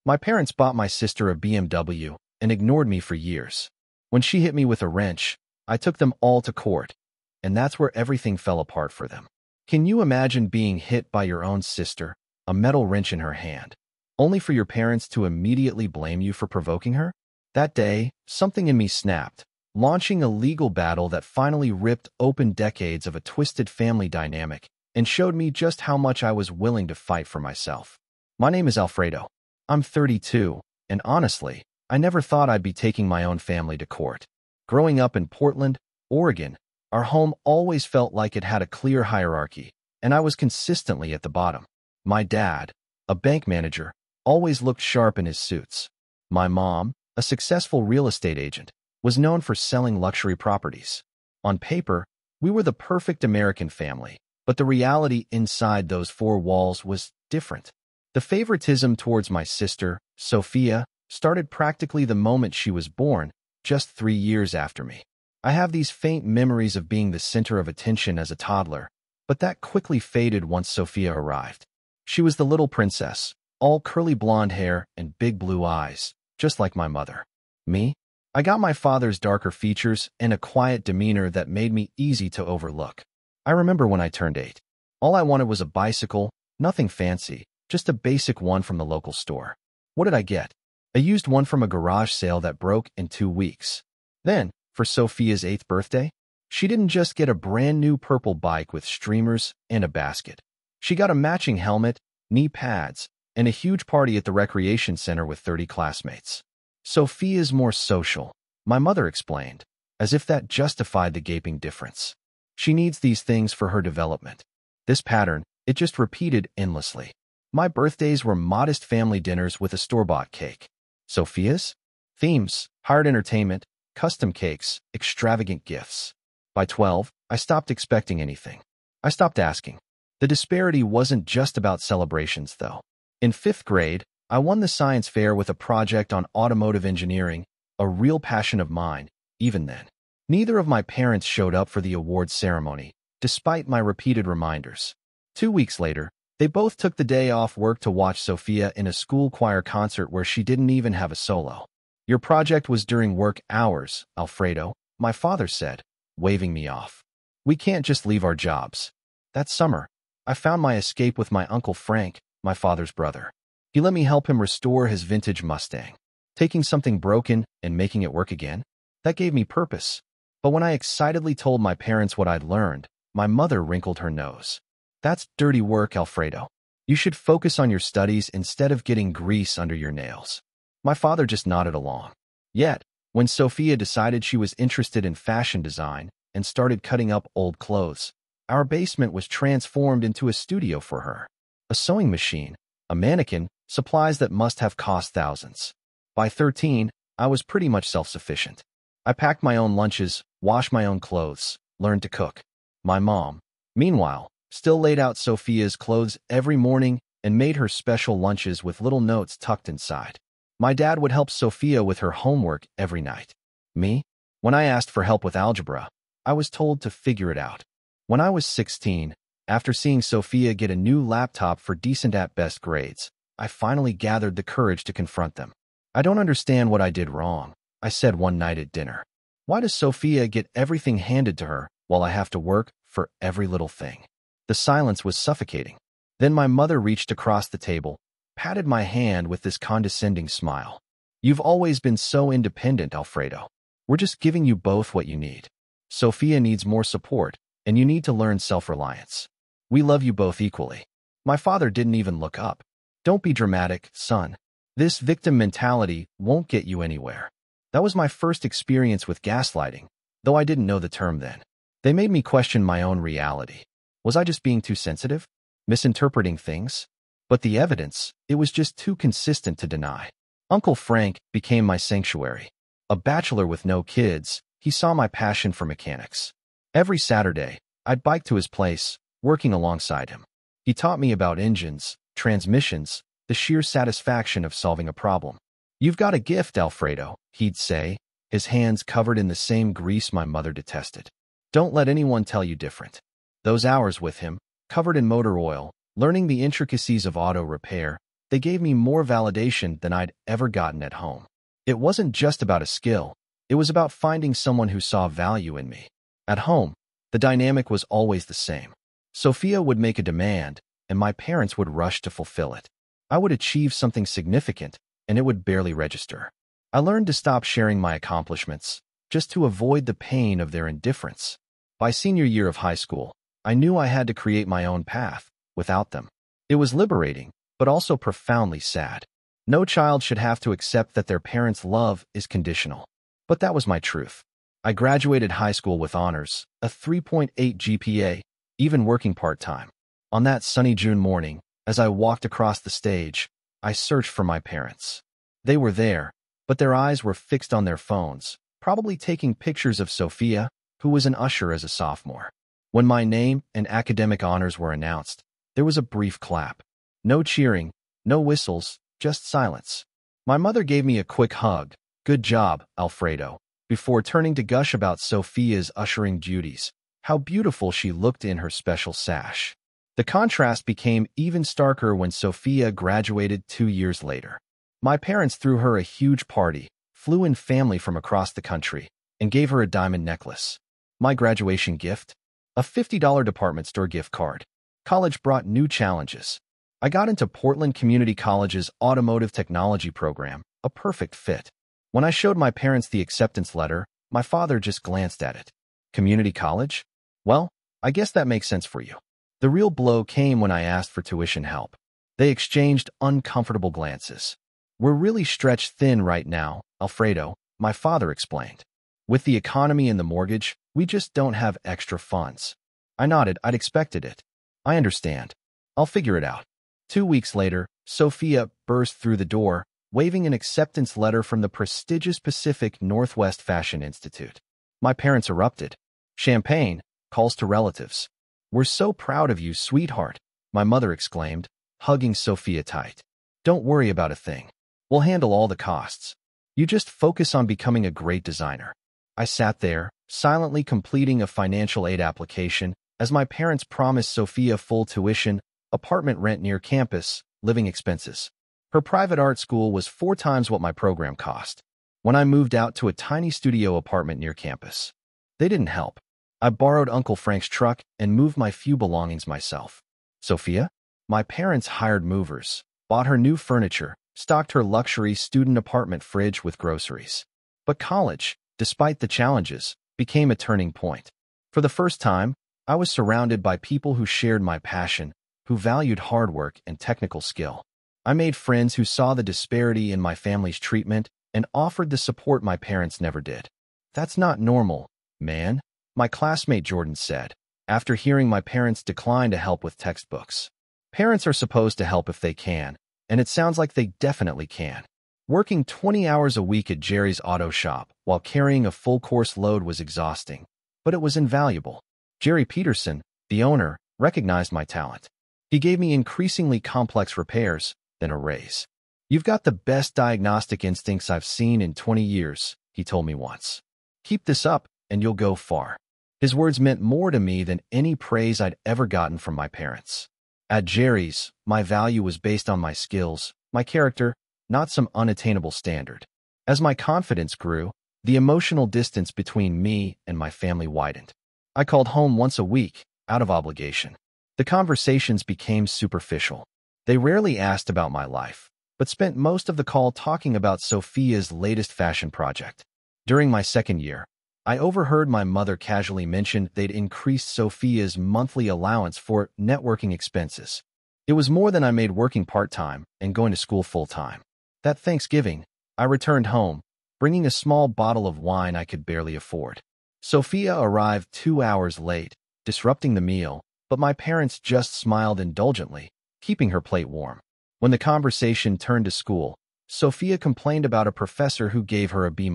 My parents bought my sister a BMW and ignored me for years. When she hit me with a wrench, I took them all to court, and that's where everything fell apart for them. Can you imagine being hit by your own sister, a metal wrench in her hand, only for your parents to immediately blame you for provoking her? That day, something in me snapped, launching a legal battle that finally ripped open decades of a twisted family dynamic and showed me just how much I was willing to fight for myself. My name is Alfredo. I'm 32, and honestly, I never thought I'd be taking my own family to court. Growing up in Portland, Oregon, our home always felt like it had a clear hierarchy, and I was consistently at the bottom. My dad, a bank manager, always looked sharp in his suits. My mom, a successful real estate agent, was known for selling luxury properties. On paper, we were the perfect American family, but the reality inside those four walls was different. The favoritism towards my sister, Sophia, started practically the moment she was born, just 3 years after me. I have these faint memories of being the center of attention as a toddler, but that quickly faded once Sophia arrived. She was the little princess, all curly blonde hair and big blue eyes, just like my mother. Me? I got my father's darker features and a quiet demeanor that made me easy to overlook. I remember when I turned 8. All I wanted was a bicycle, nothing fancy, just a basic one from the local store. What did I get? A used one from a garage sale that broke in 2 weeks. Then, for Sophia's 8th birthday, she didn't just get a brand new purple bike with streamers and a basket. She got a matching helmet, knee pads, and a huge party at the recreation center with 30 classmates. Sophia's more social, my mother explained, as if that justified the gaping difference. She needs these things for her development. This pattern, it just repeated endlessly. My birthdays were modest family dinners with a store-bought cake. Sophia's? Themes, hired entertainment, custom cakes, extravagant gifts. By 12, I stopped expecting anything. I stopped asking. The disparity wasn't just about celebrations, though. In 5th grade, I won the science fair with a project on automotive engineering, a real passion of mine, even then. Neither of my parents showed up for the awards ceremony, despite my repeated reminders. 2 weeks later, they both took the day off work to watch Sophia in a school choir concert where she didn't even have a solo. Your project was during work hours, Alfredo, my father said, waving me off. We can't just leave our jobs. That summer, I found my escape with my Uncle Frank, my father's brother. He let me help him restore his vintage Mustang. Taking something broken and making it work again? That gave me purpose. But when I excitedly told my parents what I'd learned, my mother wrinkled her nose. That's dirty work, Alfredo. You should focus on your studies instead of getting grease under your nails. My father just nodded along. Yet, when Sophia decided she was interested in fashion design and started cutting up old clothes, our basement was transformed into a studio for her. A sewing machine, a mannequin, supplies that must have cost thousands. By 13, I was pretty much self-sufficient. I packed my own lunches, washed my own clothes, learned to cook. My mom, meanwhile, still laid out Sophia's clothes every morning and made her special lunches with little notes tucked inside. My dad would help Sophia with her homework every night. Me? When I asked for help with algebra, I was told to figure it out. When I was 16, after seeing Sophia get a new laptop for decent at best grades, I finally gathered the courage to confront them. I don't understand what I did wrong, I said one night at dinner. Why does Sophia get everything handed to her while I have to work for every little thing? The silence was suffocating. Then my mother reached across the table, patted my hand with this condescending smile. You've always been so independent, Alfredo. We're just giving you both what you need. Sophia needs more support, and you need to learn self-reliance. We love you both equally. My father didn't even look up. Don't be dramatic, son. This victim mentality won't get you anywhere. That was my first experience with gaslighting, though I didn't know the term then. They made me question my own reality. Was I just being too sensitive? Misinterpreting things? But the evidence, it was just too consistent to deny. Uncle Frank became my sanctuary. A bachelor with no kids, he saw my passion for mechanics. Every Saturday, I'd bike to his place, working alongside him. He taught me about engines, transmissions, the sheer satisfaction of solving a problem. You've got a gift, Alfredo, he'd say, his hands covered in the same grease my mother detested. Don't let anyone tell you different. Those hours with him, covered in motor oil, learning the intricacies of auto repair, They gave me more validation than I'd ever gotten at home. It wasn't just about a skill. It was about finding someone who saw value in me. At home, the dynamic was always the same. Sophia would make a demand, and my parents would rush to fulfill it. I would achieve something significant, and it would barely register. I learned to stop sharing my accomplishments, just to avoid the pain of their indifference. By senior year of high school, I knew I had to create my own path, without them. It was liberating, but also profoundly sad. No child should have to accept that their parents' love is conditional. But that was my truth. I graduated high school with honors, a 3.8 GPA, even working part-time. On that sunny June morning, as I walked across the stage, I searched for my parents. They were there, but their eyes were fixed on their phones, probably taking pictures of Sophia, who was an usher as a sophomore. When my name and academic honors were announced, there was a brief clap. No cheering, no whistles, just silence. My mother gave me a quick hug. "Good job, Alfredo," before turning to gush about Sophia's ushering duties, how beautiful she looked in her special sash. The contrast became even starker when Sophia graduated 2 years later. My parents threw her a huge party, flew in family from across the country, and gave her a diamond necklace. My graduation gift? A $50 department store gift card. College brought new challenges. I got into Portland Community College's automotive technology program, a perfect fit. When I showed my parents the acceptance letter, my father just glanced at it. Community college? Well, I guess that makes sense for you. The real blow came when I asked for tuition help. They exchanged uncomfortable glances. "We're really stretched thin right now, Alfredo," my father explained. "With the economy and the mortgage, we just don't have extra funds." I nodded. I'd expected it. "I understand. I'll figure it out." 2 weeks later, Sophia burst through the door, waving an acceptance letter from the prestigious Pacific Northwest Fashion Institute. My parents erupted. Champagne, calls to relatives. "We're so proud of you, sweetheart," my mother exclaimed, hugging Sophia tight. "Don't worry about a thing. We'll handle all the costs. You just focus on becoming a great designer." I sat there, silently completing a financial aid application, as my parents promised Sophia full tuition, apartment rent near campus, living expenses. Her private art school was 4 times what my program cost. When I moved out to a tiny studio apartment near campus, they didn't help. I borrowed Uncle Frank's truck and moved my few belongings myself. Sophia? My parents hired movers, bought her new furniture, stocked her luxury student apartment fridge with groceries. But college, despite the challenges, became a turning point. For the first time, I was surrounded by people who shared my passion, who valued hard work and technical skill. I made friends who saw the disparity in my family's treatment and offered the support my parents never did. "That's not normal, man," my classmate Jordan said, after hearing my parents decline to help with textbooks. Parents are supposed to help if they can, and it sounds like they definitely can. Working 20 hours a week at Jerry's auto shop while carrying a full course load was exhausting, but it was invaluable. Jerry Peterson, the owner, recognized my talent. He gave me increasingly complex repairs, then a raise. "You've got the best diagnostic instincts I've seen in 20 years, he told me once. "Keep this up, and you'll go far." His words meant more to me than any praise I'd ever gotten from my parents. At Jerry's, my value was based on my skills, my character, not some unattainable standard. As my confidence grew, the emotional distance between me and my family widened. I called home once a week, out of obligation. The conversations became superficial. They rarely asked about my life, but spent most of the call talking about Sophia's latest fashion project. During my second year, I overheard my mother casually mention they'd increased Sophia's monthly allowance for networking expenses. It was more than I made working part-time and going to school full-time. That Thanksgiving, I returned home, bringing a small bottle of wine I could barely afford. Sophia arrived 2 hours late, disrupting the meal, but my parents just smiled indulgently, keeping her plate warm. When the conversation turned to school, Sophia complained about a professor who gave her a B-.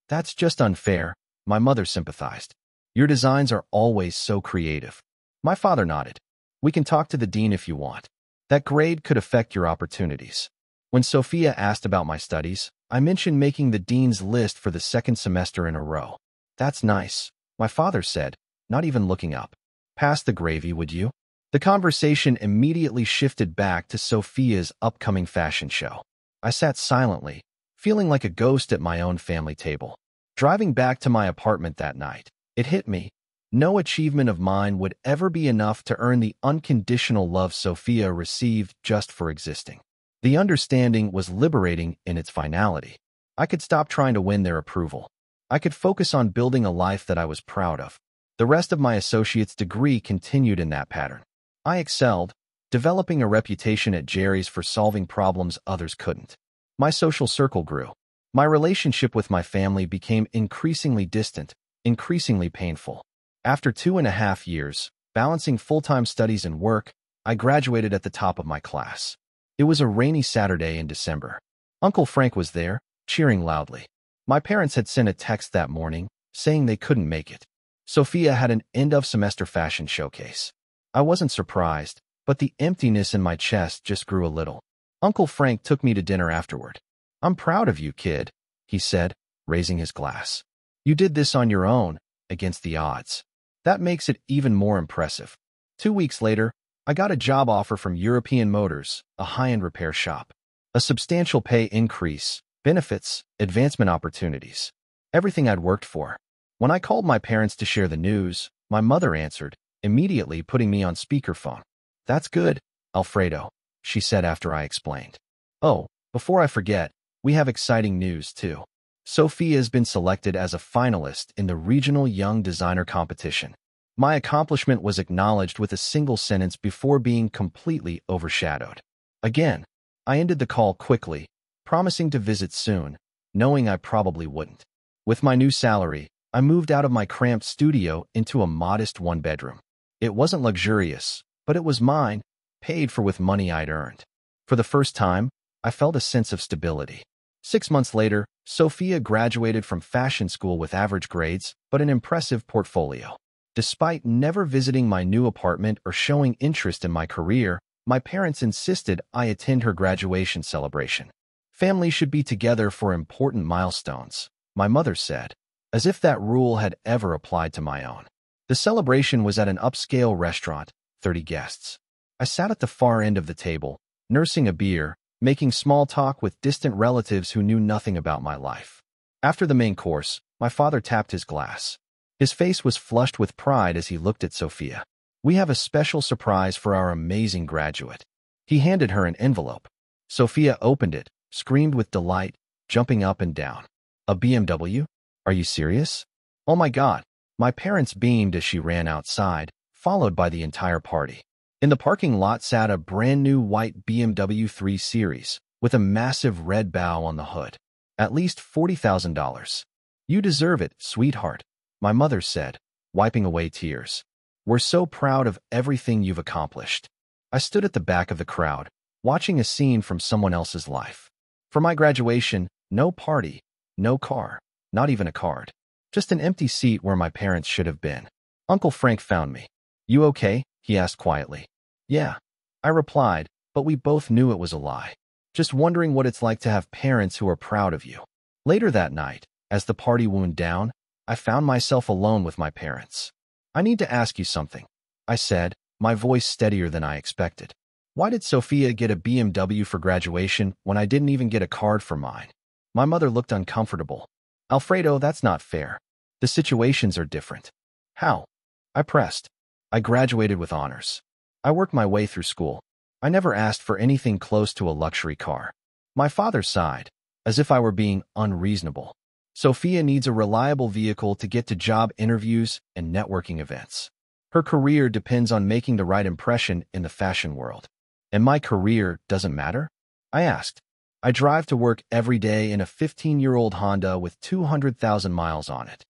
"That's just unfair," my mother sympathized. "Your designs are always so creative." My father nodded. "We can talk to the dean if you want. That grade could affect your opportunities." When Sophia asked about my studies, I mentioned making the dean's list for the 2nd semester in a row. "That's nice," my father said, not even looking up. "Pass the gravy, would you?" The conversation immediately shifted back to Sophia's upcoming fashion show. I sat silently, feeling like a ghost at my own family table. Driving back to my apartment that night, it hit me. No achievement of mine would ever be enough to earn the unconditional love Sophia received just for existing. The understanding was liberating in its finality. I could stop trying to win their approval. I could focus on building a life that I was proud of. The rest of my associate's degree continued in that pattern. I excelled, developing a reputation at Jerry's for solving problems others couldn't. My social circle grew. My relationship with my family became increasingly distant, increasingly painful. After 2.5 years, balancing full-time studies and work, I graduated at the top of my class. It was a rainy Saturday in December. Uncle Frank was there, cheering loudly. My parents had sent a text that morning, saying they couldn't make it. Sophia had an end-of-semester fashion showcase. I wasn't surprised, but the emptiness in my chest just grew a little. Uncle Frank took me to dinner afterward. "I'm proud of you, kid," he said, raising his glass. "You did this on your own, against the odds. That makes it even more impressive." 2 weeks later, I got a job offer from European Motors, a high-end repair shop. A substantial pay increase, benefits, advancement opportunities. Everything I'd worked for. When I called my parents to share the news, my mother answered, immediately putting me on speakerphone. "That's good, Alfredo," she said after I explained. "Oh, before I forget, we have exciting news, too. Sophia has been selected as a finalist in the regional young designer competition." My accomplishment was acknowledged with a single sentence before being completely overshadowed. Again, I ended the call quickly, promising to visit soon, knowing I probably wouldn't. With my new salary, I moved out of my cramped studio into a modest one-bedroom. It wasn't luxurious, but it was mine, paid for with money I'd earned. For the first time, I felt a sense of stability. 6 months later, Sophia graduated from fashion school with average grades, but an impressive portfolio. Despite never visiting my new apartment or showing interest in my career, my parents insisted I attend her graduation celebration. Families should be together for important milestones, my mother said, as if that rule had ever applied to my own. The celebration was at an upscale restaurant, 30 guests. I sat at the far end of the table, nursing a beer, making small talk with distant relatives who knew nothing about my life. After the main course, my father tapped his glass. His face was flushed with pride as he looked at Sophia. "We have a special surprise for our amazing graduate." He handed her an envelope. Sophia opened it, screamed with delight, jumping up and down. "A BMW? Are you serious?" "Oh my God." My parents beamed as she ran outside, followed by the entire party. In the parking lot sat a brand new white BMW 3 Series, with a massive red bow on the hood. "At least $40,000. You deserve it, sweetheart," my mother said, wiping away tears. "We're so proud of everything you've accomplished." I stood at the back of the crowd, watching a scene from someone else's life. For my graduation, no party, no car, not even a card. Just an empty seat where my parents should have been. Uncle Frank found me. "You okay?" he asked quietly. "Yeah," I replied, but we both knew it was a lie. "Just wondering what it's like to have parents who are proud of you." Later that night, as the party wound down, I found myself alone with my parents. "I need to ask you something," I said, my voice steadier than I expected. "Why did Sophia get a BMW for graduation when I didn't even get a card for mine?" My mother looked uncomfortable. "Alfredo, that's not fair. The situations are different." "How?" I pressed. "I graduated with honors. I worked my way through school. I never asked for anything close to a luxury car." My father sighed, as if I were being unreasonable. "Sophia needs a reliable vehicle to get to job interviews and networking events. Her career depends on making the right impression in the fashion world." "And my career doesn't matter?" I asked. "I drive to work every day in a 15-year-old Honda with 200,000 miles on it."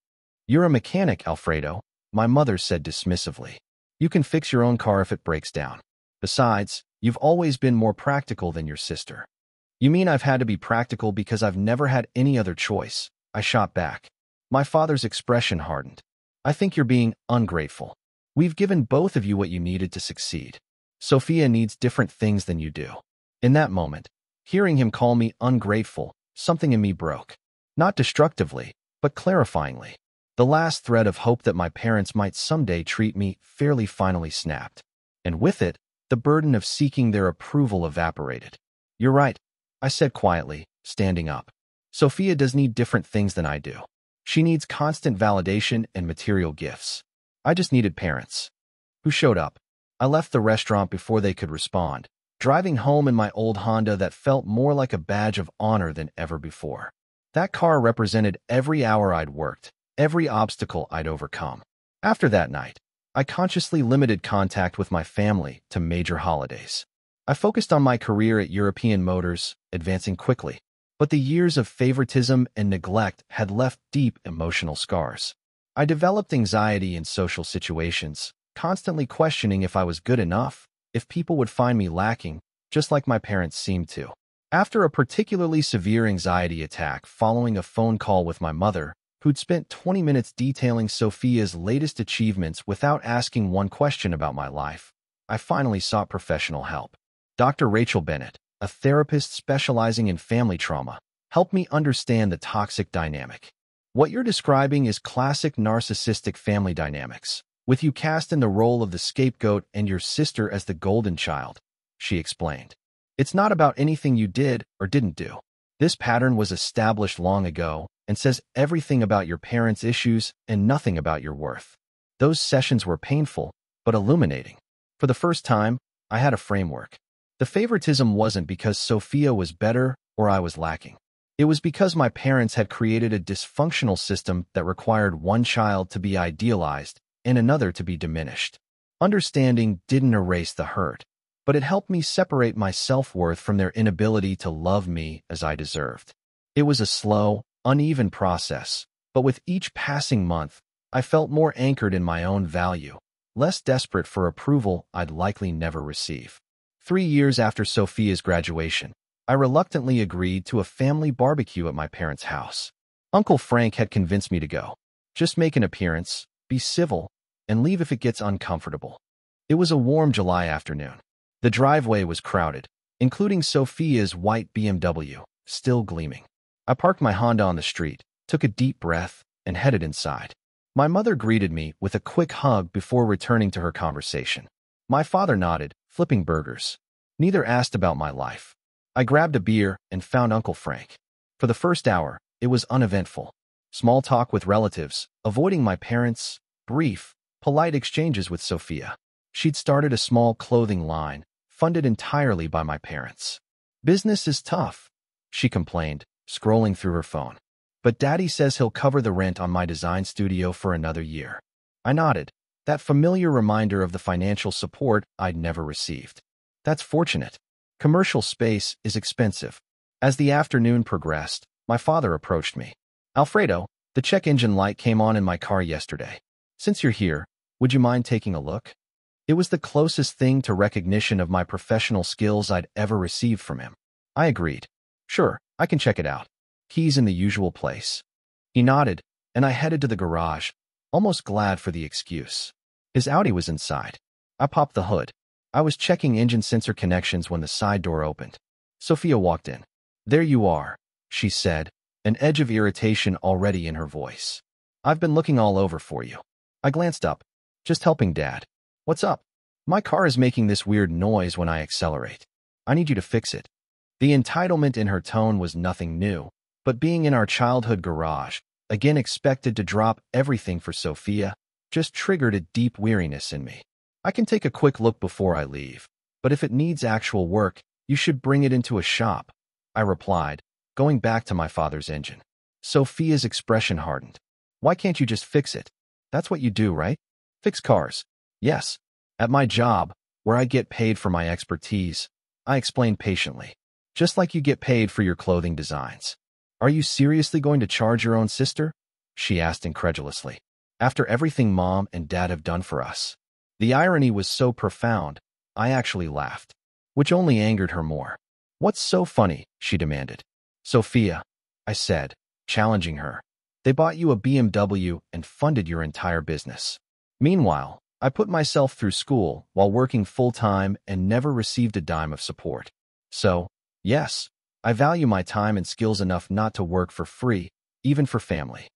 "You're a mechanic, Alfredo," my mother said dismissively. "You can fix your own car if it breaks down. Besides, you've always been more practical than your sister." "You mean I've had to be practical because I've never had any other choice?" I shot back. My father's expression hardened. "I think you're being ungrateful. We've given both of you what you needed to succeed. Sophia needs different things than you do." In that moment, hearing him call me ungrateful, something in me broke. Not destructively, but clarifyingly. The last thread of hope that my parents might someday treat me fairly finally snapped. And with it, the burden of seeking their approval evaporated. "You're right," I said quietly, standing up. "Sophia does need different things than I do. She needs constant validation and material gifts. I just needed parents who showed up." I left the restaurant before they could respond, driving home in my old Honda that felt more like a badge of honor than ever before. That car represented every hour I'd worked, every obstacle I'd overcome. After that night, I consciously limited contact with my family to major holidays. I focused on my career at European Motors, advancing quickly. But the years of favoritism and neglect had left deep emotional scars. I developed anxiety in social situations, constantly questioning if I was good enough, if people would find me lacking, just like my parents seemed to. After a particularly severe anxiety attack following a phone call with my mother, who'd spent 20 minutes detailing Sophia's latest achievements without asking one question about my life, I finally sought professional help. Dr. Rachel Bennett, a therapist specializing in family trauma, helped me understand the toxic dynamic. "What you're describing is classic narcissistic family dynamics, with you cast in the role of the scapegoat and your sister as the golden child," she explained. "It's not about anything you did or didn't do. This pattern was established long ago and says everything about your parents' issues and nothing about your worth." Those sessions were painful, but illuminating. For the first time, I had a framework. The favoritism wasn't because Sophia was better or I was lacking. It was because my parents had created a dysfunctional system that required one child to be idealized and another to be diminished. Understanding didn't erase the hurt, but it helped me separate my self-worth from their inability to love me as I deserved. It was a slow, uneven process, but with each passing month, I felt more anchored in my own value, less desperate for approval I'd likely never receive. 3 years after Sophia's graduation, I reluctantly agreed to a family barbecue at my parents' house. Uncle Frank had convinced me to go. "Just make an appearance, be civil, and leave if it gets uncomfortable." It was a warm July afternoon. The driveway was crowded, including Sophia's white BMW, still gleaming. I parked my Honda on the street, took a deep breath, and headed inside. My mother greeted me with a quick hug before returning to her conversation. My father nodded, flipping burgers. Neither asked about my life. I grabbed a beer and found Uncle Frank. For the first hour, it was uneventful. Small talk with relatives, avoiding my parents, brief, polite exchanges with Sophia. She'd started a small clothing line, funded entirely by my parents. "Business is tough," she complained, scrolling through her phone. "But Daddy says he'll cover the rent on my design studio for another year." I nodded, that familiar reminder of the financial support I'd never received. "That's fortunate. Commercial space is expensive." As the afternoon progressed, my father approached me. "Alfredo, the check engine light came on in my car yesterday. Since you're here, would you mind taking a look?" It was the closest thing to recognition of my professional skills I'd ever received from him. I agreed. "Sure, I can check it out. Keys in the usual place." He nodded, and I headed to the garage, almost glad for the excuse. His Audi was inside. I popped the hood. I was checking engine sensor connections when the side door opened. Sophia walked in. "There you are," she said, an edge of irritation already in her voice. "I've been looking all over for you." I glanced up. "Just helping Dad." "What's up?" "My car is making this weird noise when I accelerate. I need you to fix it." The entitlement in her tone was nothing new, but being in our childhood garage, again expected to drop everything for Sophia, just triggered a deep weariness in me. "I can take a quick look before I leave, but if it needs actual work, you should bring it into a shop," I replied, going back to my father's engine. Sophia's expression hardened. "Why can't you just fix it? That's what you do, right?" "Fix cars." "Yes. At my job, where I get paid for my expertise," I explained patiently. "Just like you get paid for your clothing designs." "Are you seriously going to charge your own sister?" she asked incredulously. "After everything Mom and Dad have done for us." The irony was so profound, I actually laughed, which only angered her more. "What's so funny?" she demanded. "Sophia," I said, challenging her. "They bought you a BMW and funded your entire business. Meanwhile, I put myself through school while working full-time and never received a dime of support. So, yes, I value my time and skills enough not to work for free, even for family."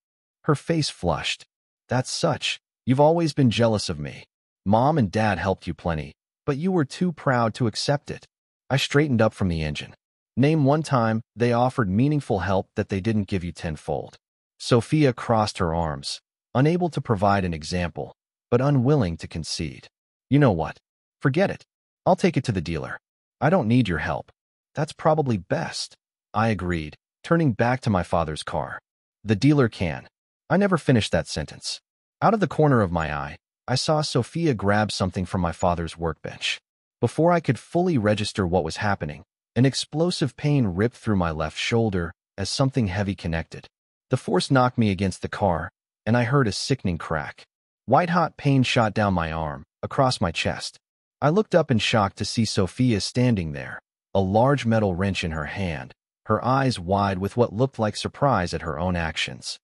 Her face flushed. "That's such. You've always been jealous of me. Mom and Dad helped you plenty, but you were too proud to accept it. I straightened up from the engine. Name one time they offered meaningful help that they didn't give you tenfold. Sophia crossed her arms, unable to provide an example, but unwilling to concede. You know what? Forget it. I'll take it to the dealer. I don't need your help. That's probably best. I agreed, turning back to my father's car. The dealer can. I never finished that sentence. Out of the corner of my eye, I saw Sophia grab something from my father's workbench. Before I could fully register what was happening, an explosive pain ripped through my left shoulder as something heavy connected. The force knocked me against the car, and I heard a sickening crack. White-hot pain shot down my arm, across my chest. I looked up in shock to see Sophia standing there, a large metal wrench in her hand, her eyes wide with what looked like surprise at her own actions.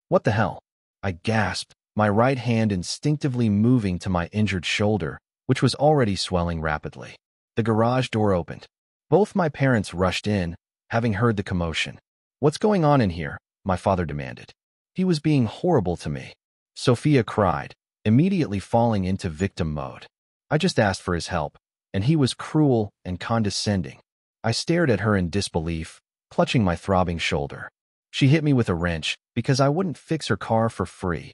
What the hell? I gasped, my right hand instinctively moving to my injured shoulder, which was already swelling rapidly. The garage door opened. Both my parents rushed in, having heard the commotion. What's going on in here? My father demanded. He was being horrible to me. Sophia cried, immediately falling into victim mode. I just asked for his help, and he was cruel and condescending. I stared at her in disbelief, clutching my throbbing shoulder. She hit me with a wrench because I wouldn't fix her car for free.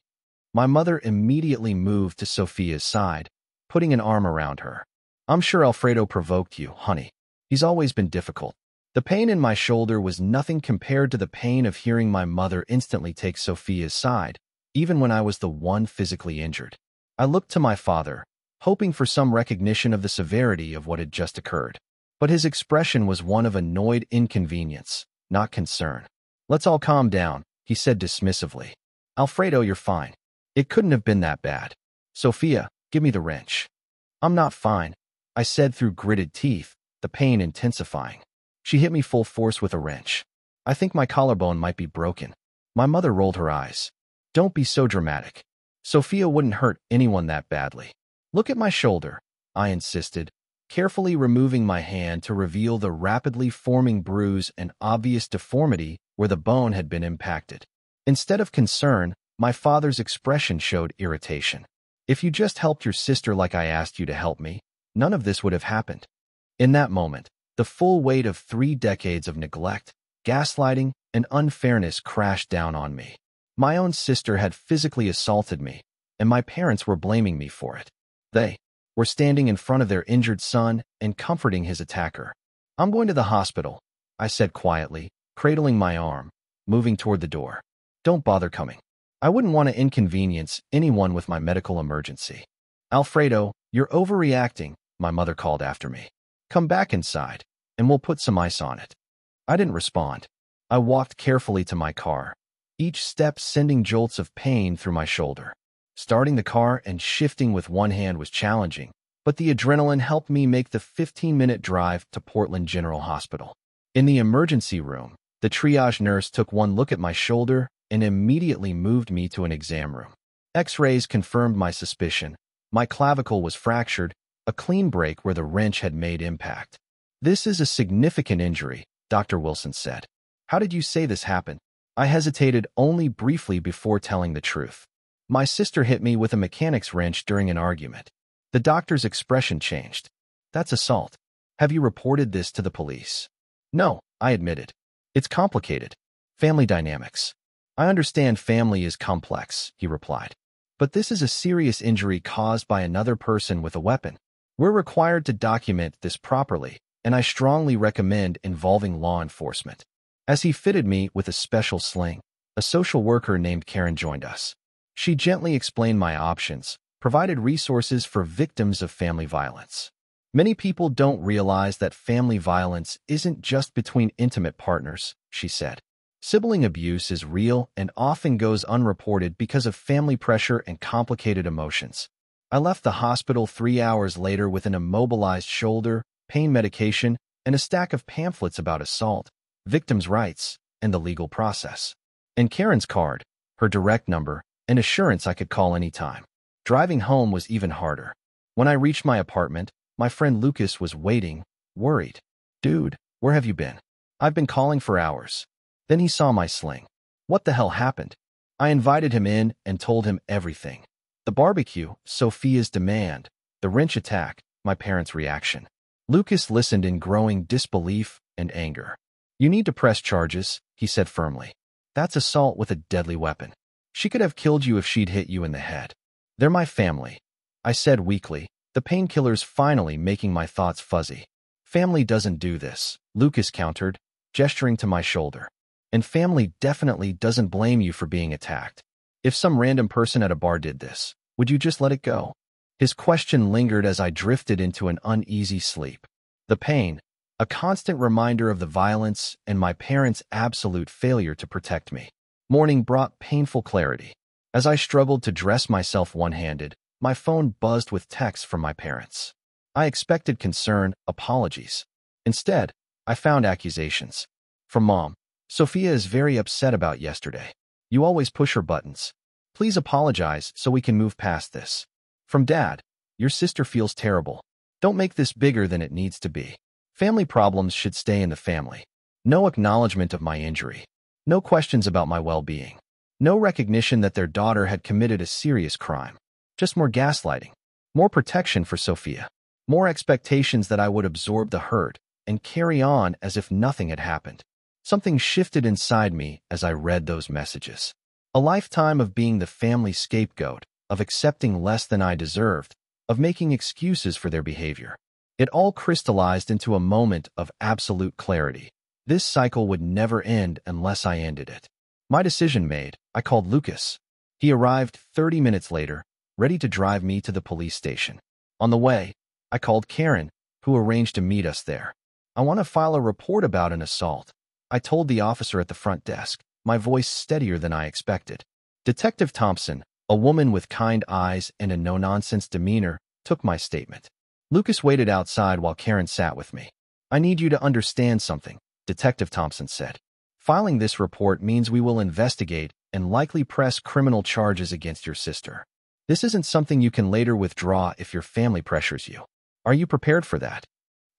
My mother immediately moved to Sophia's side, putting an arm around her. I'm sure Alfredo provoked you, honey. He's always been difficult. The pain in my shoulder was nothing compared to the pain of hearing my mother instantly take Sophia's side, even when I was the one physically injured. I looked to my father, hoping for some recognition of the severity of what had just occurred. But his expression was one of annoyed inconvenience, not concern. Let's all calm down, he said dismissively. Alfredo, you're fine. It couldn't have been that bad. Sophia, give me the wrench. I'm not fine, I said through gritted teeth, the pain intensifying. She hit me full force with a wrench. I think my collarbone might be broken. My mother rolled her eyes. Don't be so dramatic. Sophia wouldn't hurt anyone that badly. Look at my shoulder, I insisted, carefully removing my hand to reveal the rapidly forming bruise and obvious deformity where the bone had been impacted. Instead of concern, my father's expression showed irritation. If you just helped your sister like I asked you to help me, none of this would have happened. In that moment, the full weight of 3 decades of neglect, gaslighting, and unfairness crashed down on me. My own sister had physically assaulted me, and my parents were blaming me for it. They were standing in front of their injured son and comforting his attacker. I'm going to the hospital, I said quietly, cradling my arm, moving toward the door. Don't bother coming. I wouldn't want to inconvenience anyone with my medical emergency. Alfredo, you're overreacting, my mother called after me. Come back inside, and we'll put some ice on it. I didn't respond. I walked carefully to my car, each step sending jolts of pain through my shoulder. Starting the car and shifting with one hand was challenging, but the adrenaline helped me make the 15-minute drive to Portland General Hospital. In the emergency room, the triage nurse took one look at my shoulder and immediately moved me to an exam room. X-rays confirmed my suspicion. My clavicle was fractured, a clean break where the wrench had made impact. This is a significant injury, Dr. Wilson said. How did you say this happened? I hesitated only briefly before telling the truth. My sister hit me with a mechanic's wrench during an argument. The doctor's expression changed. That's assault. Have you reported this to the police? No, I admitted. It's complicated. Family dynamics. I understand family is complex, he replied. But this is a serious injury caused by another person with a weapon. We're required to document this properly, and I strongly recommend involving law enforcement. As he fitted me with a special sling, a social worker named Karen joined us. She gently explained my options, provided resources for victims of family violence. Many people don't realize that family violence isn't just between intimate partners, she said. Sibling abuse is real and often goes unreported because of family pressure and complicated emotions. I left the hospital 3 hours later with an immobilized shoulder, pain medication, and a stack of pamphlets about assault, victims' rights, and the legal process. And Karen's card, her direct number, and assurance I could call anytime. Driving home was even harder. When I reached my apartment, my friend Lucas was waiting, worried. Dude, where have you been? I've been calling for hours. Then he saw my sling. What the hell happened? I invited him in and told him everything. The barbecue, Sophia's demand, the wrench attack, my parents' reaction. Lucas listened in growing disbelief and anger. You need to press charges, he said firmly. That's assault with a deadly weapon. She could have killed you if she'd hit you in the head. They're my family, I said weakly, the painkillers finally making my thoughts fuzzy. Family doesn't do this, Lucas countered, gesturing to my shoulder. And family definitely doesn't blame you for being attacked. If some random person at a bar did this, would you just let it go? His question lingered as I drifted into an uneasy sleep. The pain, a constant reminder of the violence and my parents' absolute failure to protect me. Morning brought painful clarity. As I struggled to dress myself one-handed, my phone buzzed with texts from my parents. I expected concern, apologies. Instead, I found accusations. From Mom, Sophia is very upset about yesterday. You always push her buttons. Please apologize so we can move past this. From Dad, your sister feels terrible. Don't make this bigger than it needs to be. Family problems should stay in the family. No acknowledgement of my injury. No questions about my well-being. No recognition that their daughter had committed a serious crime. Just more gaslighting. More protection for Sophia. More expectations that I would absorb the hurt and carry on as if nothing had happened. Something shifted inside me as I read those messages. A lifetime of being the family scapegoat, of accepting less than I deserved, of making excuses for their behavior. It all crystallized into a moment of absolute clarity. This cycle would never end unless I ended it. My decision made, I called Lucas. He arrived 30 minutes later, ready to drive me to the police station. On the way, I called Karen, who arranged to meet us there. I want to file a report about an assault, I told the officer at the front desk, my voice steadier than I expected. Detective Thompson, a woman with kind eyes and a no-nonsense demeanor, took my statement. Lucas waited outside while Karen sat with me. I need you to understand something, Detective Thompson said. Filing this report means we will investigate and likely press criminal charges against your sister. This isn't something you can later withdraw if your family pressures you. Are you prepared for that?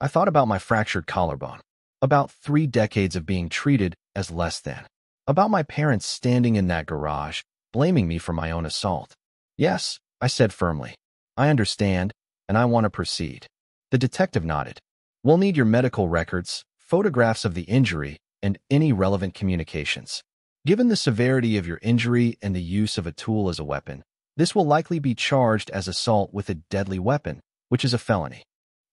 I thought about my fractured collarbone, about 3 decades of being treated as less than, about my parents standing in that garage, blaming me for my own assault. Yes, I said firmly. I understand, and I want to proceed. The detective nodded. We'll need your medical records, photographs of the injury, and any relevant communications. Given the severity of your injury and the use of a tool as a weapon, this will likely be charged as assault with a deadly weapon, which is a felony.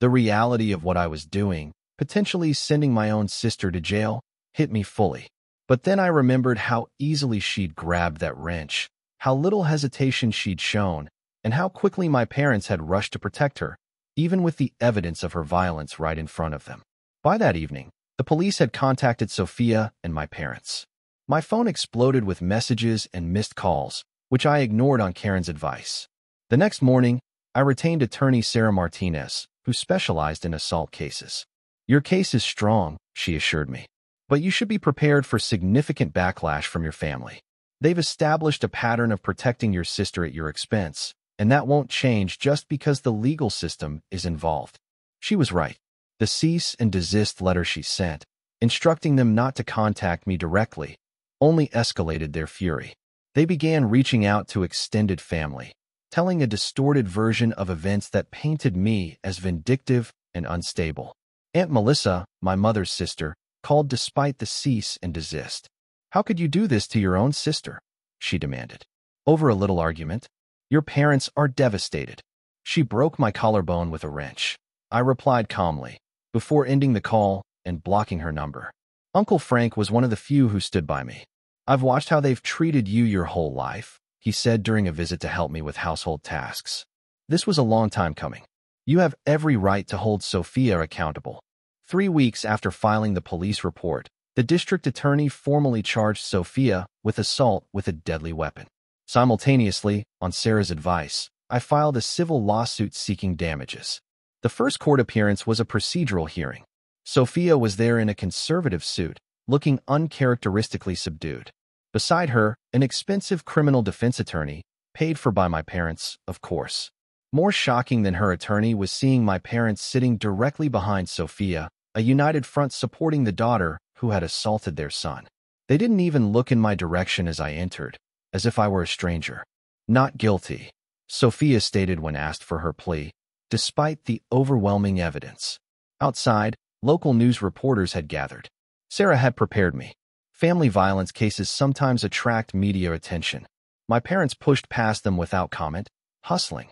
The reality of what I was doing, potentially sending my own sister to jail, hit me fully. But then I remembered how easily she'd grabbed that wrench, how little hesitation she'd shown, and how quickly my parents had rushed to protect her, even with the evidence of her violence right in front of them. By that evening, the police had contacted Sophia and my parents. My phone exploded with messages and missed calls, which I ignored on Karen's advice. The next morning, I retained attorney Sarah Martinez, who specialized in assault cases. Your case is strong, she assured me, but you should be prepared for significant backlash from your family. They've established a pattern of protecting your sister at your expense, and that won't change just because the legal system is involved. She was right. The cease and desist letter she sent, instructing them not to contact me directly, only escalated their fury. They began reaching out to extended family, telling a distorted version of events that painted me as vindictive and unstable. Aunt Melissa, my mother's sister, called despite the cease and desist. How could you do this to your own sister? She demanded. Over a little argument. Your parents are devastated. She broke my collarbone with a wrench. I replied calmly, before ending the call and blocking her number. Uncle Frank was one of the few who stood by me. I've watched how they've treated you your whole life, he said during a visit to help me with household tasks. This was a long time coming. You have every right to hold Sophia accountable. 3 weeks after filing the police report, the district attorney formally charged Sophia with assault with a deadly weapon. Simultaneously, on Sarah's advice, I filed a civil lawsuit seeking damages. The first court appearance was a procedural hearing. Sophia was there in a conservative suit, looking uncharacteristically subdued. Beside her, an expensive criminal defense attorney, paid for by my parents, of course. More shocking than her attorney was seeing my parents sitting directly behind Sophia, a united front supporting the daughter who had assaulted their son. They didn't even look in my direction as I entered, as if I were a stranger. Not guilty, Sophia stated when asked for her plea. despite the overwhelming evidence. Outside, local news reporters had gathered. Sarah had prepared me. Family violence cases sometimes attract media attention. My parents pushed past them without comment, hustling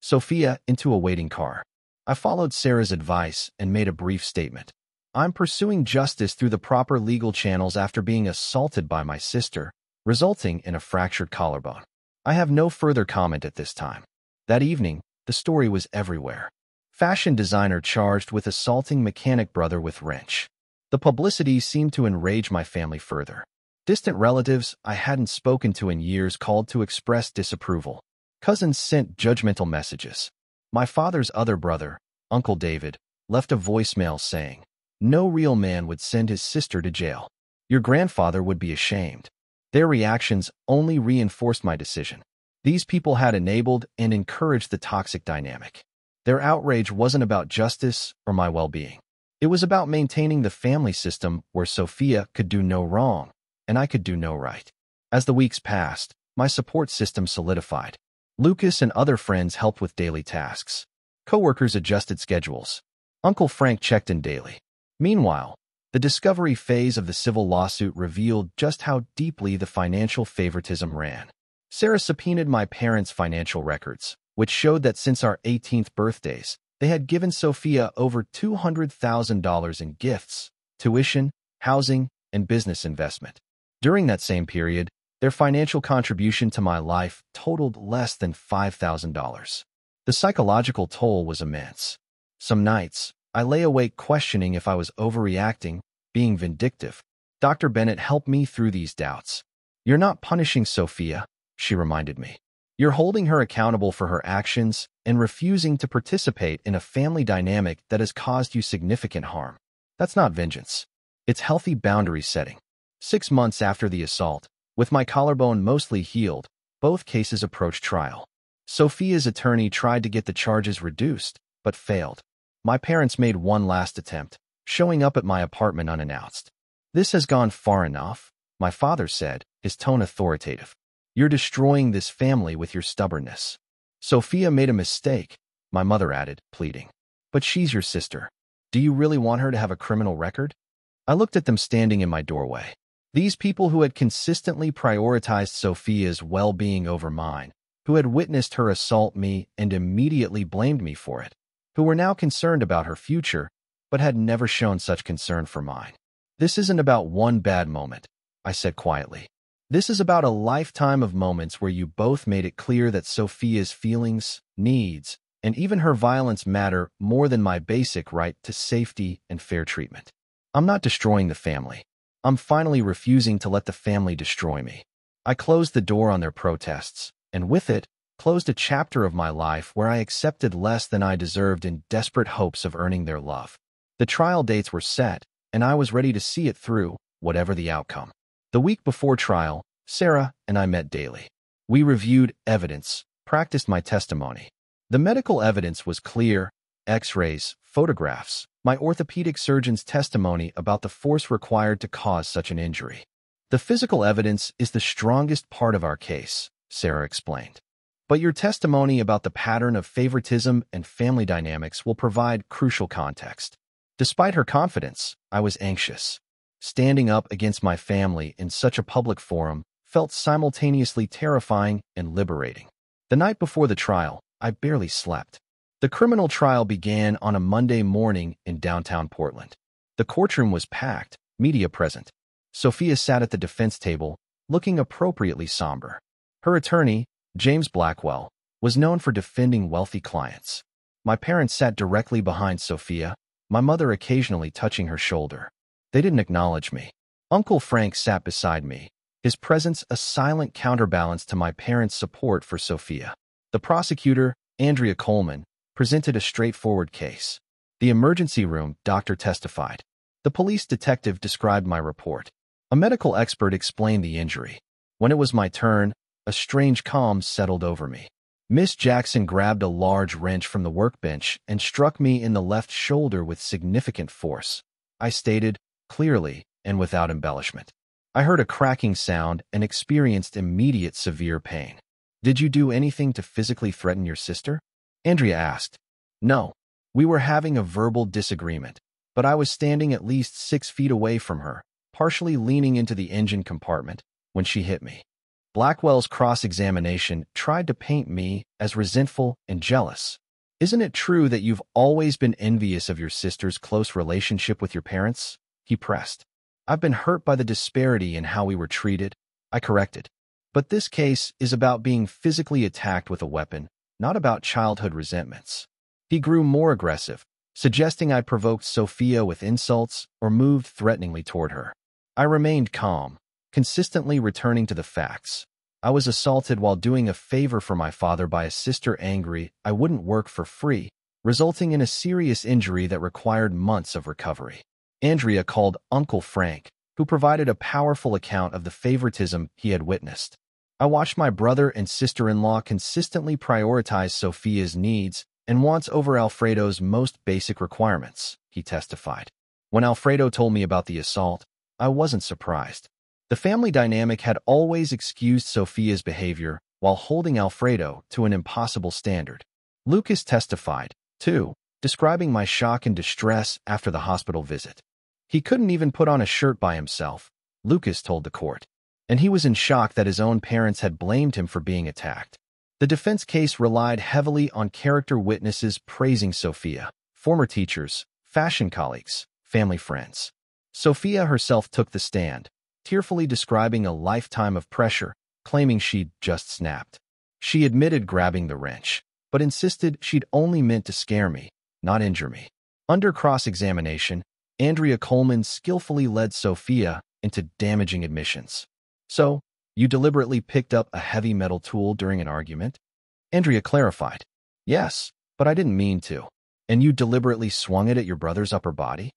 Sophia into a waiting car. I followed Sarah's advice and made a brief statement. I'm pursuing justice through the proper legal channels after being assaulted by my sister, resulting in a fractured collarbone. I have no further comment at this time. That evening, the story was everywhere. Fashion designer charged with assaulting mechanic brother with wrench. The publicity seemed to enrage my family further. Distant relatives I hadn't spoken to in years called to express disapproval. Cousins sent judgmental messages. My father's other brother, Uncle David, left a voicemail saying, "No real man would send his sister to jail. Your grandfather would be ashamed." Their reactions only reinforced my decision. These people had enabled and encouraged the toxic dynamic. Their outrage wasn't about justice or my well-being. It was about maintaining the family system where Sophia could do no wrong and I could do no right. As the weeks passed, my support system solidified. Lucas and other friends helped with daily tasks. Coworkers adjusted schedules. Uncle Frank checked in daily. Meanwhile, the discovery phase of the civil lawsuit revealed just how deeply the financial favoritism ran. Sarah subpoenaed my parents' financial records, which showed that since our 18th birthdays, they had given Sophia over $200,000 in gifts, tuition, housing, and business investment. During that same period, their financial contribution to my life totaled less than $5,000. The psychological toll was immense. Some nights, I lay awake questioning if I was overreacting, being vindictive. Dr. Bennett helped me through these doubts. "You're not punishing Sophia," she reminded me. "You're holding her accountable for her actions and refusing to participate in a family dynamic that has caused you significant harm. That's not vengeance. It's healthy boundary setting." 6 months after the assault, with my collarbone mostly healed, both cases approached trial. Sophia's attorney tried to get the charges reduced, but failed. My parents made one last attempt, showing up at my apartment unannounced. "This has gone far enough," my father said, his tone authoritative. "You're destroying this family with your stubbornness." "Sophia made a mistake," my mother added, pleading. "But she's your sister. Do you really want her to have a criminal record?" I looked at them standing in my doorway. These people who had consistently prioritized Sophia's well-being over mine, who had witnessed her assault me and immediately blamed me for it, who were now concerned about her future, but had never shown such concern for mine. "This isn't about one bad moment," I said quietly. "This is about a lifetime of moments where you both made it clear that Sophia's feelings, needs, and even her violence matter more than my basic right to safety and fair treatment. I'm not destroying the family. I'm finally refusing to let the family destroy me." I closed the door on their protests, and with it, closed a chapter of my life where I accepted less than I deserved in desperate hopes of earning their love. The trial dates were set, and I was ready to see it through, whatever the outcome. The week before trial, Sarah and I met daily. We reviewed evidence, practiced my testimony. The medical evidence was clear: X-rays, photographs, my orthopedic surgeon's testimony about the force required to cause such an injury. "The physical evidence is the strongest part of our case," Sarah explained. "But your testimony about the pattern of favoritism and family dynamics will provide crucial context." Despite her confidence, I was anxious. Standing up against my family in such a public forum felt simultaneously terrifying and liberating. The night before the trial, I barely slept. The criminal trial began on a Monday morning in downtown Portland. The courtroom was packed, media present. Sophia sat at the defense table, looking appropriately somber. Her attorney, James Blackwell, was known for defending wealthy clients. My parents sat directly behind Sophia, my mother occasionally touching her shoulder. They didn't acknowledge me. Uncle Frank sat beside me, his presence a silent counterbalance to my parents' support for Sophia. The prosecutor, Andrea Coleman, presented a straightforward case. The emergency room doctor testified. The police detective described my report. A medical expert explained the injury. When it was my turn, a strange calm settled over me. Miss Jackson grabbed a large wrench from the workbench and struck me in the left shoulder with significant force. I stated, clearly and without embellishment. I heard a cracking sound and experienced immediate severe pain. "Did you do anything to physically threaten your sister?" Andrea asked. No, we were having a verbal disagreement, but I was standing at least 6 feet away from her, partially leaning into the engine compartment, when she hit me. Blackwell's cross-examination tried to paint me as resentful and jealous. Isn't it true that you've always been envious of your sister's close relationship with your parents? He pressed. I've been hurt by the disparity in how we were treated, I corrected. But this case is about being physically attacked with a weapon, not about childhood resentments. He grew more aggressive, suggesting I provoked Sophia with insults or moved threateningly toward her. I remained calm, consistently returning to the facts. I was assaulted while doing a favor for my father by a sister angry I wouldn't work for free, resulting in a serious injury that required months of recovery. Andrea called Uncle Frank, who provided a powerful account of the favoritism he had witnessed. I watched my brother and sister-in-law consistently prioritize Sophia's needs and wants over Alfredo's most basic requirements, he testified. When Alfredo told me about the assault, I wasn't surprised. The family dynamic had always excused Sophia's behavior while holding Alfredo to an impossible standard. Lucas testified, too, describing my shock and distress after the hospital visit. He couldn't even put on a shirt by himself, Lucas told the court, and he was in shock that his own parents had blamed him for being attacked. The defense case relied heavily on character witnesses praising Sophia, former teachers, fashion colleagues, family friends. Sophia herself took the stand, tearfully describing a lifetime of pressure, claiming she'd just snapped. She admitted grabbing the wrench, but insisted she'd only meant to scare me, not injure me. Under cross-examination, Andrea Coleman skillfully led Sophia into damaging admissions. So, you deliberately picked up a heavy metal tool during an argument? Andrea clarified. Yes, but I didn't mean to. And you deliberately swung it at your brother's upper body?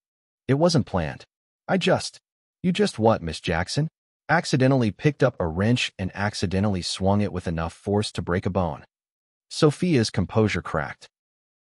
It wasn't planned. You just what, Miss Jackson? Accidentally picked up a wrench and accidentally swung it with enough force to break a bone. Sophia's composure cracked.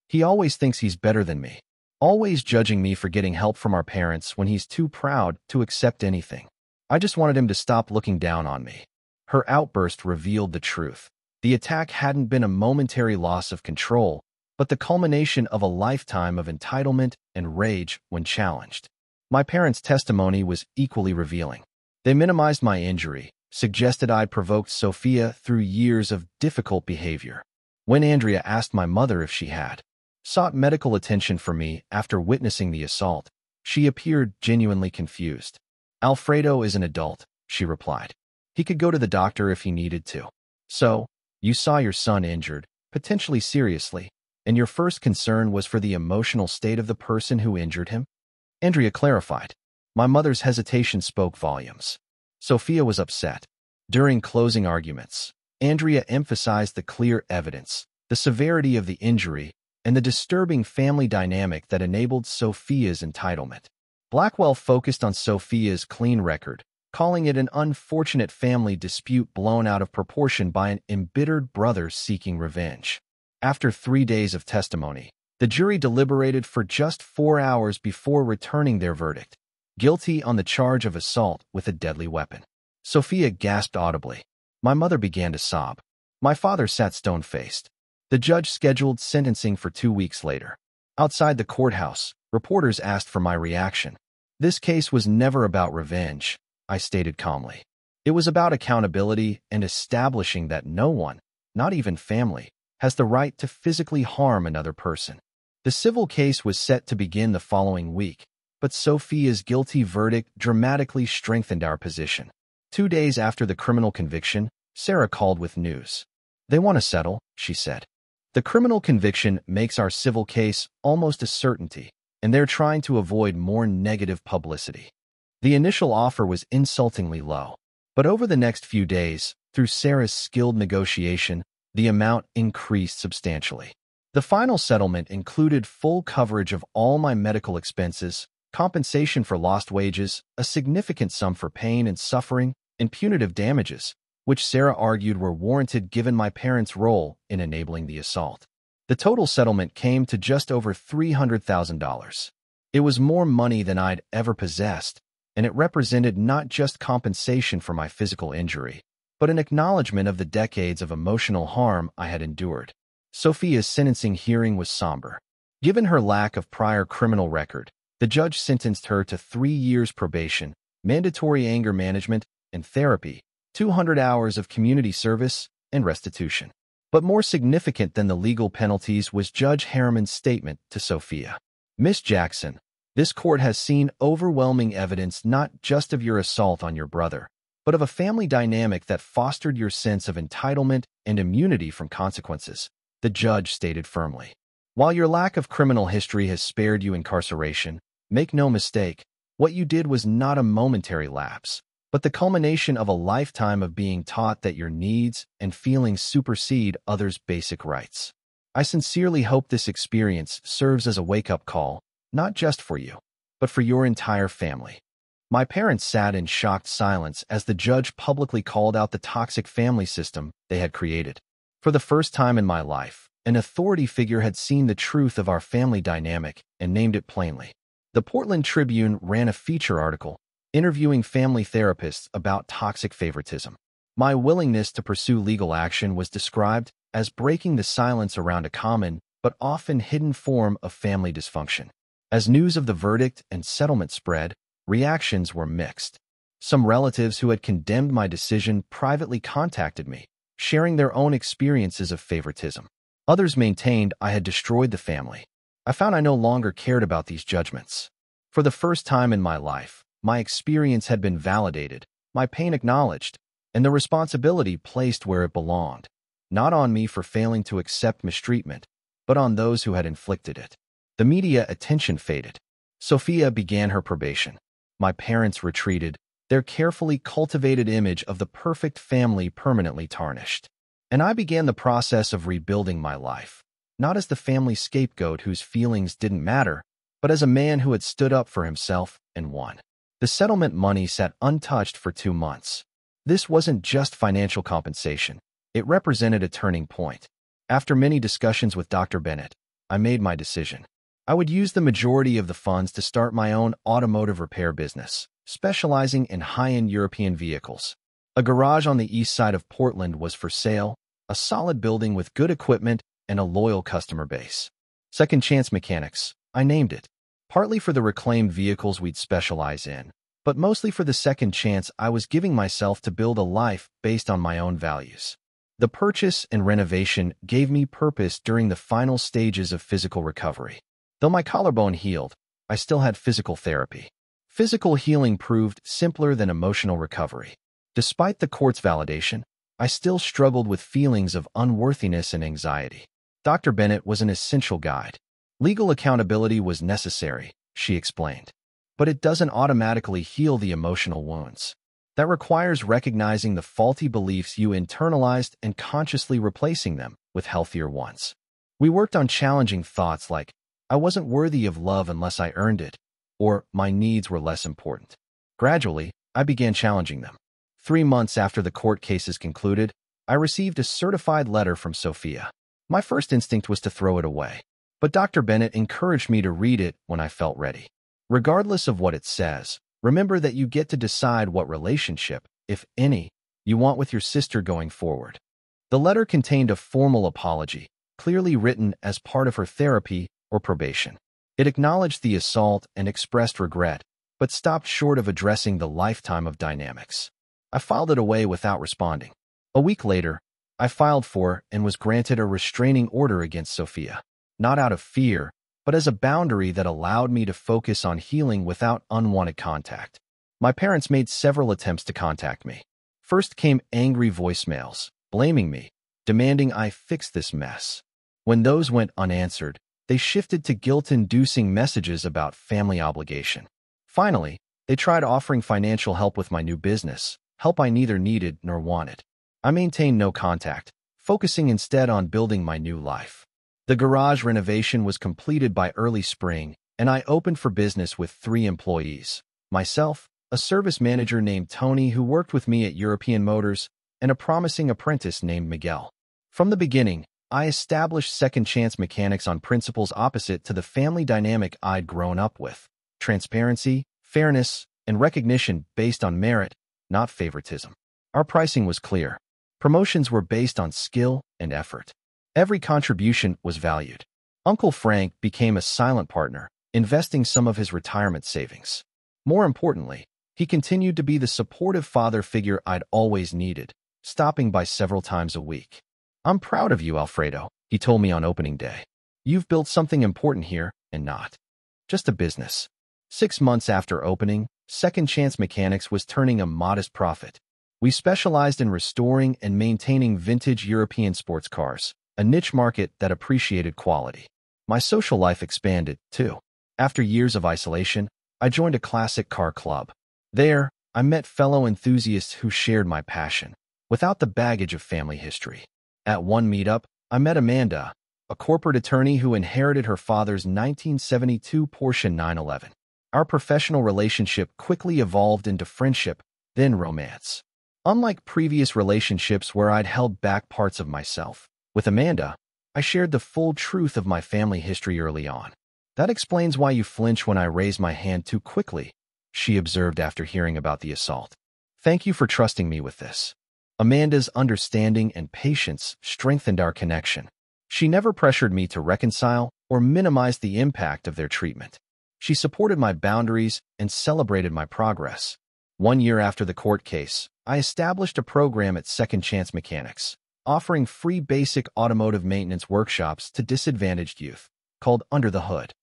He always thinks he's better than me, always judging me for getting help from our parents when he's too proud to accept anything. I just wanted him to stop looking down on me. Her outburst revealed the truth. The attack hadn't been a momentary loss of control, but the culmination of a lifetime of entitlement and rage when challenged. My parents' testimony was equally revealing. They minimized my injury, suggested I'd provoked Sophia through years of difficult behavior. When Andrea asked my mother if she had sought medical attention for me after witnessing the assault, she appeared genuinely confused. Alfredo is an adult, she replied. He could go to the doctor if he needed to. So, you saw your son injured, potentially seriously, and your first concern was for the emotional state of the person who injured him? Andrea clarified. My mother's hesitation spoke volumes. Sophia was upset. During closing arguments, Andrea emphasized the clear evidence, the severity of the injury, and the disturbing family dynamic that enabled Sophia's entitlement. Blackwell focused on Sophia's clean record, calling it an unfortunate family dispute blown out of proportion by an embittered brother seeking revenge. After 3 days of testimony, the jury deliberated for just 4 hours before returning their verdict, guilty on the charge of assault with a deadly weapon. Sophia gasped audibly. My mother began to sob. My father sat stone-faced. The judge scheduled sentencing for 2 weeks later. Outside the courthouse, reporters asked for my reaction. This case was never about revenge, I stated calmly. It was about accountability and establishing that no one, not even family, has the right to physically harm another person. The civil case was set to begin the following week, but Sophia's guilty verdict dramatically strengthened our position. 2 days after the criminal conviction, Sarah called with news. They want to settle, she said. The criminal conviction makes our civil case almost a certainty, and they're trying to avoid more negative publicity. The initial offer was insultingly low, but over the next few days, through Sarah's skilled negotiation, the amount increased substantially. The final settlement included full coverage of all my medical expenses, compensation for lost wages, a significant sum for pain and suffering, and punitive damages, which Sarah argued were warranted given my parents' role in enabling the assault. The total settlement came to just over $300,000. It was more money than I'd ever possessed, and it represented not just compensation for my physical injury, but an acknowledgement of the decades of emotional harm I had endured. Sophia's sentencing hearing was somber. Given her lack of prior criminal record, the judge sentenced her to 3 years probation, mandatory anger management and therapy, 200 hours of community service, and restitution. But more significant than the legal penalties was Judge Harriman's statement to Sophia. Miss Jackson, this court has seen overwhelming evidence not just of your assault on your brother, but of a family dynamic that fostered your sense of entitlement and immunity from consequences, the judge stated firmly. While your lack of criminal history has spared you incarceration, make no mistake, what you did was not a momentary lapse, but the culmination of a lifetime of being taught that your needs and feelings supersede others' basic rights. I sincerely hope this experience serves as a wake-up call, not just for you, but for your entire family. My parents sat in shocked silence as the judge publicly called out the toxic family system they had created. For the first time in my life, an authority figure had seen the truth of our family dynamic and named it plainly. The Portland Tribune ran a feature article interviewing family therapists about toxic favoritism. My willingness to pursue legal action was described as breaking the silence around a common but often hidden form of family dysfunction. As news of the verdict and settlement spread, reactions were mixed. Some relatives who had condemned my decision privately contacted me, sharing their own experiences of favoritism. Others maintained I had destroyed the family. I found I no longer cared about these judgments. For the first time in my life, my experience had been validated, my pain acknowledged, and the responsibility placed where it belonged, not on me for failing to accept mistreatment, but on those who had inflicted it. The media attention faded. Sophia began her probation. My parents retreated, their carefully cultivated image of the perfect family permanently tarnished. And I began the process of rebuilding my life, not as the family scapegoat whose feelings didn't matter, but as a man who had stood up for himself and won. The settlement money sat untouched for 2 months. This wasn't just financial compensation. It represented a turning point. After many discussions with Dr. Bennett, I made my decision. I would use the majority of the funds to start my own automotive repair business, specializing in high-end European vehicles. A garage on the east side of Portland was for sale, a solid building with good equipment and a loyal customer base. Second Chance Mechanics, I named it, partly for the reclaimed vehicles we'd specialize in, but mostly for the second chance I was giving myself to build a life based on my own values. The purchase and renovation gave me purpose during the final stages of physical recovery. Though my collarbone healed, I still had physical therapy. Physical healing proved simpler than emotional recovery. Despite the court's validation, I still struggled with feelings of unworthiness and anxiety. Dr. Bennett was an essential guide. Legal accountability was necessary, she explained, but it doesn't automatically heal the emotional wounds. That requires recognizing the faulty beliefs you internalized and consciously replacing them with healthier ones. We worked on challenging thoughts like, I wasn't worthy of love unless I earned it, or my needs were less important. Gradually, I began challenging them. 3 months after the court cases concluded, I received a certified letter from Sophia. My first instinct was to throw it away, but Dr. Bennett encouraged me to read it when I felt ready. Regardless of what it says, remember that you get to decide what relationship, if any, you want with your sister going forward. The letter contained a formal apology, clearly written as part of her therapy or probation. It acknowledged the assault and expressed regret, but stopped short of addressing the lifetime of dynamics. I filed it away without responding. A week later, I filed for and was granted a restraining order against Sophia, not out of fear, but as a boundary that allowed me to focus on healing without unwanted contact. My parents made several attempts to contact me. First came angry voicemails, blaming me, demanding I fix this mess. When those went unanswered, they shifted to guilt-inducing messages about family obligation. Finally, they tried offering financial help with my new business, help I neither needed nor wanted. I maintained no contact, focusing instead on building my new life. The garage renovation was completed by early spring, and I opened for business with 3 employees. Myself, a service manager named Tony who worked with me at European Motors, and a promising apprentice named Miguel. From the beginning, I established Second Chance Mechanics on principles opposite to the family dynamic I'd grown up with: transparency, fairness, and recognition based on merit, not favoritism. Our pricing was clear. Promotions were based on skill and effort. Every contribution was valued. Uncle Frank became a silent partner, investing some of his retirement savings. More importantly, he continued to be the supportive father figure I'd always needed, stopping by several times a week. "I'm proud of you, Alfredo," he told me on opening day. "You've built something important here, and not just a business." 6 months after opening, Second Chance Mechanics was turning a modest profit. We specialized in restoring and maintaining vintage European sports cars, a niche market that appreciated quality. My social life expanded, too. After years of isolation, I joined a classic car club. There, I met fellow enthusiasts who shared my passion, without the baggage of family history. At one meetup, I met Amanda, a corporate attorney who inherited her father's 1972 Porsche 911. Our professional relationship quickly evolved into friendship, then romance. Unlike previous relationships where I'd held back parts of myself, with Amanda, I shared the full truth of my family history early on. "That explains why you flinch when I raise my hand too quickly," she observed after hearing about the assault. "Thank you for trusting me with this." Amanda's understanding and patience strengthened our connection. She never pressured me to reconcile or minimize the impact of their treatment. She supported my boundaries and celebrated my progress. 1 year after the court case, I established a program at Second Chance Mechanics, offering free basic automotive maintenance workshops to disadvantaged youth, called Under the Hood.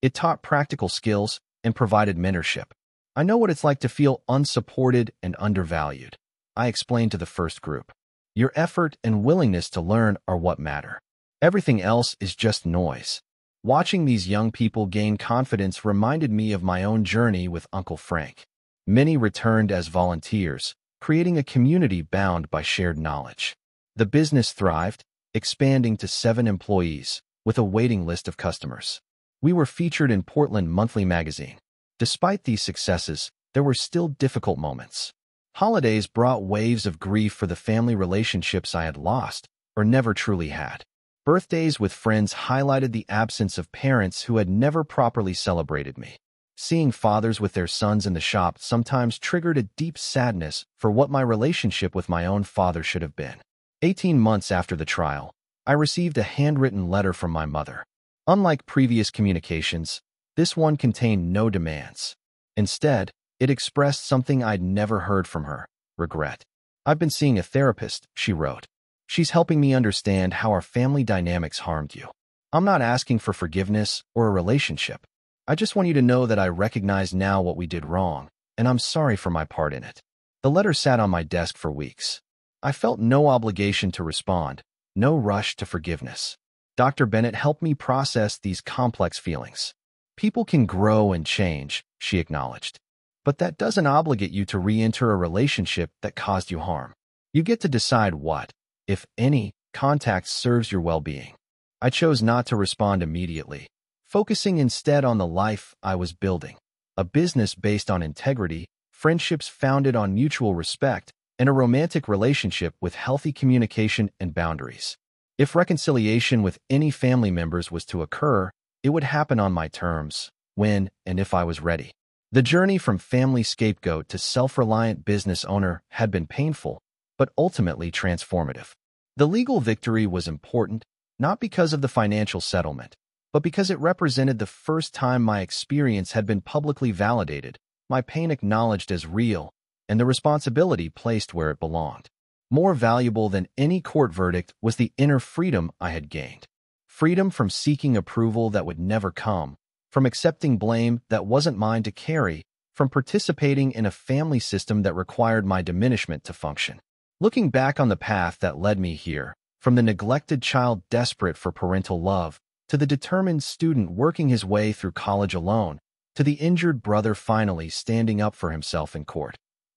It taught practical skills and provided mentorship. "I know what it's like to feel unsupported and undervalued," I explained to the first group. "Your effort and willingness to learn are what matter. Everything else is just noise." Watching these young people gain confidence reminded me of my own journey with Uncle Frank. Many returned as volunteers, creating a community bound by shared knowledge. The business thrived, expanding to 7 employees, with a waiting list of customers. We were featured in Portland Monthly magazine. Despite these successes, there were still difficult moments. Holidays brought waves of grief for the family relationships I had lost or never truly had. Birthdays with friends highlighted the absence of parents who had never properly celebrated me. Seeing fathers with their sons in the shop sometimes triggered a deep sadness for what my relationship with my own father should have been. 18 months after the trial, I received a handwritten letter from my mother. Unlike previous communications, this one contained no demands. Instead, it expressed something I'd never heard from her: regret. "I've been seeing a therapist," she wrote. "She's helping me understand how our family dynamics harmed you. I'm not asking for forgiveness or a relationship. I just want you to know that I recognize now what we did wrong, and I'm sorry for my part in it." The letter sat on my desk for weeks. I felt no obligation to respond, no rush to forgiveness. Dr. Bennett helped me process these complex feelings. "People can grow and change," she acknowledged. "But that doesn't obligate you to re-enter a relationship that caused you harm. You get to decide what, if any, contact serves your well-being." I chose not to respond immediately, focusing instead on the life I was building: a business based on integrity, friendships founded on mutual respect, and a romantic relationship with healthy communication and boundaries. If reconciliation with any family members was to occur, it would happen on my terms, when and if I was ready. The journey from family scapegoat to self-reliant business owner had been painful, but ultimately transformative. The legal victory was important, not because of the financial settlement, but because it represented the first time my experience had been publicly validated, my pain acknowledged as real, and the responsibility placed where it belonged. More valuable than any court verdict was the inner freedom I had gained. Freedom from seeking approval that would never come, from accepting blame that wasn't mine to carry, from participating in a family system that required my diminishment to function. Looking back on the path that led me here, from the neglected child desperate for parental love, to the determined student working his way through college alone, to the injured brother finally standing up for himself in court,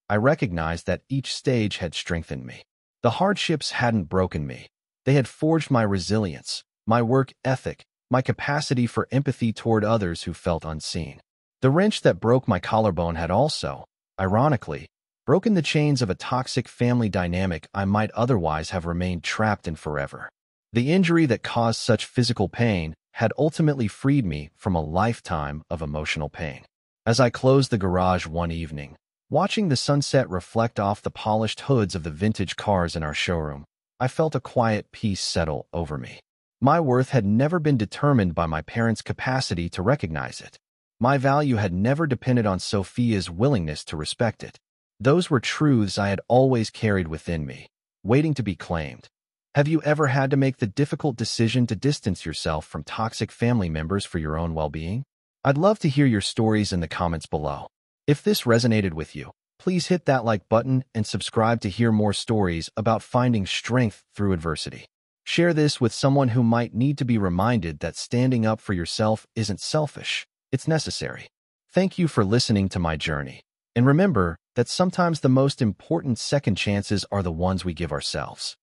I recognized that each stage had strengthened me. The hardships hadn't broken me. They had forged my resilience, my work ethic, my capacity for empathy toward others who felt unseen. The wrench that broke my collarbone had also, ironically, broken the chains of a toxic family dynamic I might otherwise have remained trapped in forever. The injury that caused such physical pain had ultimately freed me from a lifetime of emotional pain. As I closed the garage one evening, watching the sunset reflect off the polished hoods of the vintage cars in our showroom, I felt a quiet peace settle over me. My worth had never been determined by my parents' capacity to recognize it. My value had never depended on Sophia's willingness to respect it. Those were truths I had always carried within me, waiting to be claimed. Have you ever had to make the difficult decision to distance yourself from toxic family members for your own well-being? I'd love to hear your stories in the comments below. If this resonated with you, please hit that like button and subscribe to hear more stories about finding strength through adversity. Share this with someone who might need to be reminded that standing up for yourself isn't selfish, it's necessary. Thank you for listening to my journey. And remember that sometimes the most important second chances are the ones we give ourselves.